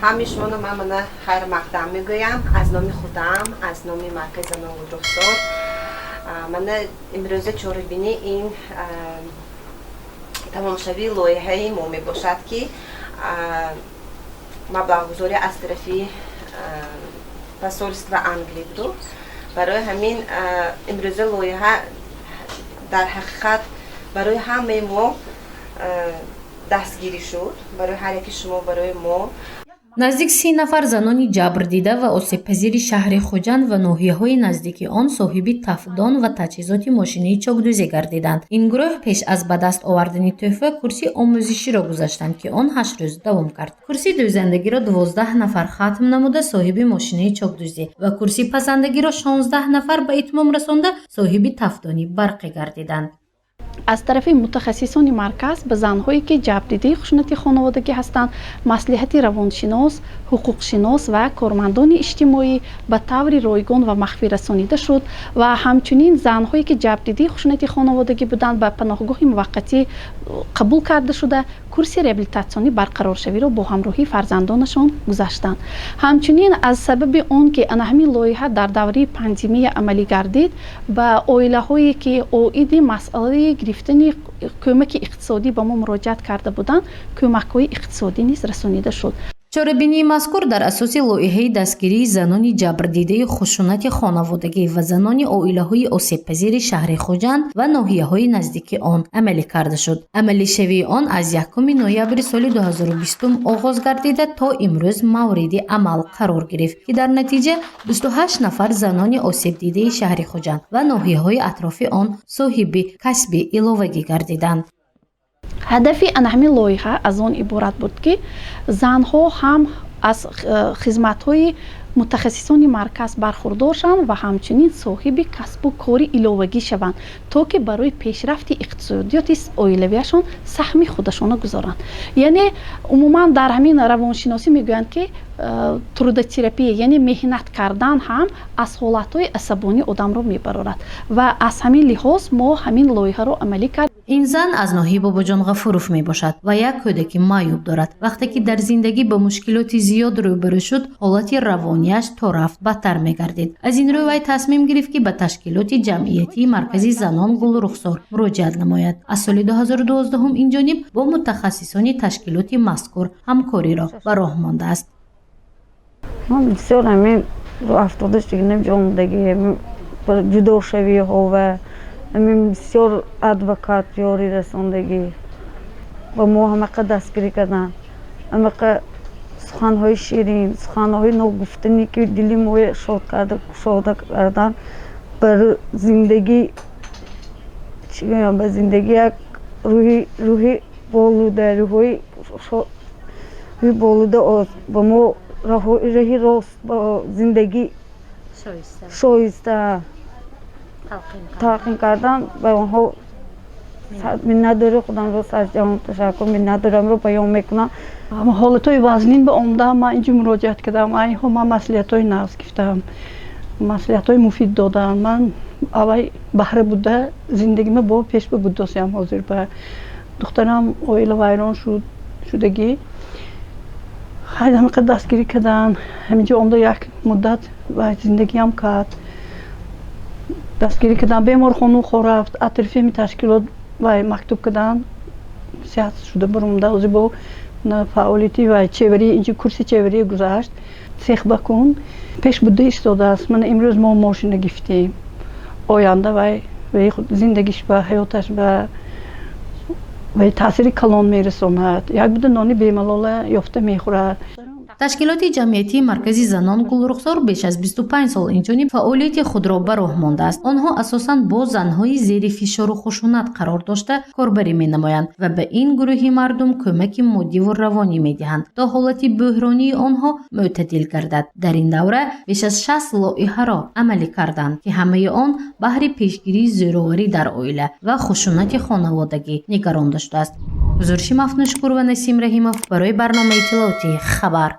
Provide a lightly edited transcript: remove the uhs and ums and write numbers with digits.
همه شما من خیر مقدم میگویم از نام خودم، از نام مرکز زنان رخسار. من امروز چهاربینی این تماشاوی لایحه ما می باشد که مبلغ‌گذاری از طرف посольство انگلیس بود. برای همین امروز لایحه در حقیقت برای همه ما دستگیری شد، برای هر یکی شما، برای ما. نزدیک 30 نفر زنانی جبر دیده و آسیب‌پذیر شهر خوجند و ناحیه‌های نزدیک آن صاحبی تفدان و تجهیزات ماشینی چاکدوزی گردیدند. این گروه پیش از به دست آوردن تحفه کرسی آموزشی را گذاشتند که آن 8 روز دوام کرد. کرسی دوزندگی را 12 نفر ختم نموده صاحب ماشینی چاکدوزی و کرسی پسندگی را 16 نفر به اتمام رسانده صاحب تفدانی برقی گردیدند. از طرف متخصصان مرکز به زنهایی که جبردیده خشونت خانوادگی هستند مصلحت روانشناس، حقوقشناس و کارمندان اجتماعی به طور رایگان و مخفی رسانیده شد و همچنین زنهایی که جبردیده خشونت خانوادگی بودند به پناهگاه موقتی قبول کرده شده کورس ریابیلیتاسیونی برقرار شوی را با همراهی فرزندانشان گذاشتند. همچنین از سبب آن که همین لایحه در دوره پاندمی عملی گردید به عائله هایی که عاید مسئله گرفتن کمک اقتصادی به ما مراجعت کرده بودند کمک های اقتصادی نیز رسانیده شد. چاره‌بینی مذکور در اساس لایحه دستگیری زنان جبردیده خشونت خانوادگی و زنان عائله‌های آسیب‌پذیر شهر خوجند و ناحیه‌های نزدیک آن عملی کرده شد. عملی شوی آن از 1 نوامبر سال 2020 آغاز گردیده تا امروز مورد عمل قرار گرفت که در نتیجه 28 نفر زنان آسیب دیده شهر خوجند و ناحیه‌های اطراف آن صاحب کسب علاوگی گردیدند. هدف همین لایحه از آن عبارت بود که زنها هم از خدمت‌های متخصصان مرکز برخوردار شوند و همچنین صاحب کسب و کار علاوگی شوند تا که برای پیشرفت اقتصادیات عائلویشان سهم خودشان گذارند. یعنی عموما در همین روانشناسی میگویند که ترودوتراپی یعنی مهنت کردن هم از حالت‌های عصبانی آدم را میبرد و از همین لحاظ ما همین لایحه را عملی کرد. این زن از ناحیه بابا جان غفوروف می باشد و یک کودک معیوب دارد. وقتی که در زندگی با مشکلات زیاد روبرو شد حالت روانیش تا رفت بدتر می گردید. از این رو وی تصمیم گرفت که به تشکیلات جمعیتی مرکزی زنان گل رخسار مراجعت نماید. از سال 2012 این جانب با متخصصان تشکیلات مذکور همکاری را به راه مانده است. من بسیار همین افتادش دیگه نمی‌جام دیگه جدا شوی ها و همین بسیار ادوکات یاری رساندگی و ما همه دستگیری کردن، همه سخنهای شیرین، سخنهای ناگفتنی که دلی ما شاد کردن بر زندگی به زندگی یک روحی بالوده روحی بالوده با ما راهی راست با زندگی شایسته تلقین کردن به آنها منت داره. خودم را از جهان تشکر منت دارم رو بیان میکنم. اما حالتهای وزنین به عمده من اینجا مراجعت کردم. اینها من مسئولیت‌های نفس گرفتم، مسئولیت‌های مفید دادم. من اولی بهره بوده زندگی من با پیش به گداسی هم حاضر به دخترم عائله ویران شدگی خیلی همه دستگیری کردن. همینجا عمده یک مدت و زندگی هم کرد. دستگیری کردن بیمار خانو رفت اطرافی می تشکیلات و مکتوب کردن صحت شده برمونده اوزی با فعالیتی و چهوری اینجا کرسی چهوری گذاشت سیخ بکن پیش بوده ایستاده است. من امروز ما ماشین گفتیم آینده و زندگیش به حیاتش و تاثیر کلان میرساند. یک بوده نانی بیملاله یافته میخورد. تشکیلات جمعیتی مرکزی زنان گل رخسار بیش از 25 سال اینجانب فعالیت خود را به راه مانده است. آنها اساساً با زنهای زیر فشار و خشونت قرار داشته کاربری می‌نمایند و به این گروه مردم کمک مادی و روانی می‌دهند تا حالت بحرانی آنها معتدل گردد. در این دوره بیش از 60 لایحه را عملی کردند که همه آن بهر پیشگیری زوراوری در عائله و خشونت خانوادگی نگران داشته است. گزارش مفنوشکور و نسیم رحیمов برای برنامه اطلاعاتی خبر.